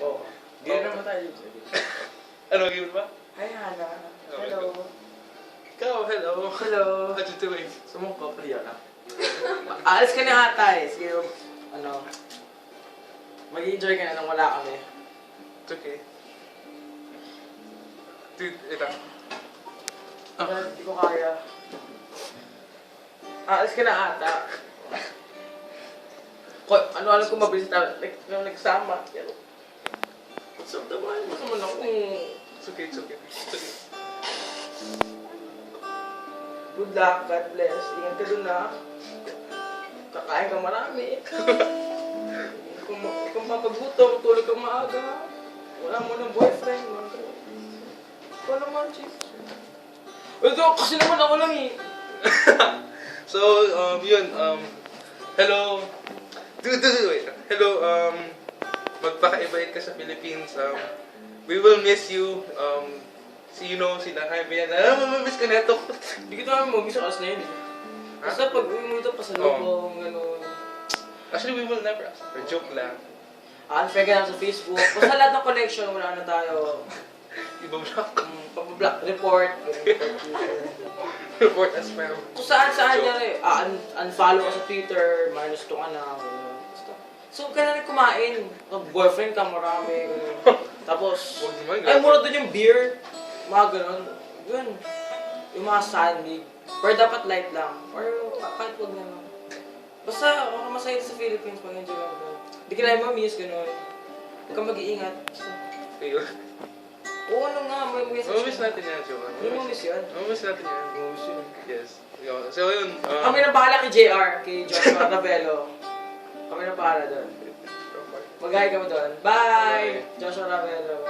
Oo. Game naman tayo. Ano, game ba? Hi, Hana. Hello. Ikaw, hello. Hello. How you doing? Sumungko, paliyo na. Alis ka na ata eh. Sige, mag-enjoy ka na nang wala kami. It's okay. Dude, ito. Hindi ko kaya. Alis ka na ata. Ano ko mabilis na nagsama. Pero, sabdaman mo naman ako. It's okay, it's okay. It's okay. Good luck, God bless. Ingat ka dun na. Kakain ka marami. Kung mapagutom, tulog kang maaga. Wala mo ng boyfriend. Ikaw naman, chief. Ito, kasi naman ako lang eh. So, hello. Wait. Hello, magpaka-invite ka sa Philippines. We will miss you. Si Jaime yan. Mamamiss ka neto. Hindi kita namin mag-miss sa na yun. Basta pag uwi mo ito, pasalubong, gano'n. Actually, we will never ask. For joke lang. Unfair ka lang sa Facebook. Basta lahat ng connection, wala na tayo. Ibablock. Pablock, report. Report as well. Kung saan yan eh. Unfollow ka sa Twitter, minus to ka na. Basta. So, kailan kumain? Boyfriend ka, marami. Tapos, Huwag naman, ay, mura doon yung beer. Mga ganun. Yun. Yung mga sandig. Pero dapat light lang. Or kahit huwag na lang. Basta, masaya sa Philippines pag enjoy ka. Hindi ka na ma-miss, ganun. Huwag kang mag-iingat. Ayun. Oo, ano nga, may message. Mamamiss natin yan, Joe. Ano mamamiss yun? Mamamiss natin yan. Mamamiss yun. Yes. So, yun. Kami na bahala kay JR, kay Joshua Ravelo. Kami na bahala doon. Mag-hi ka mo doon. Bye! Joshua Ravelo.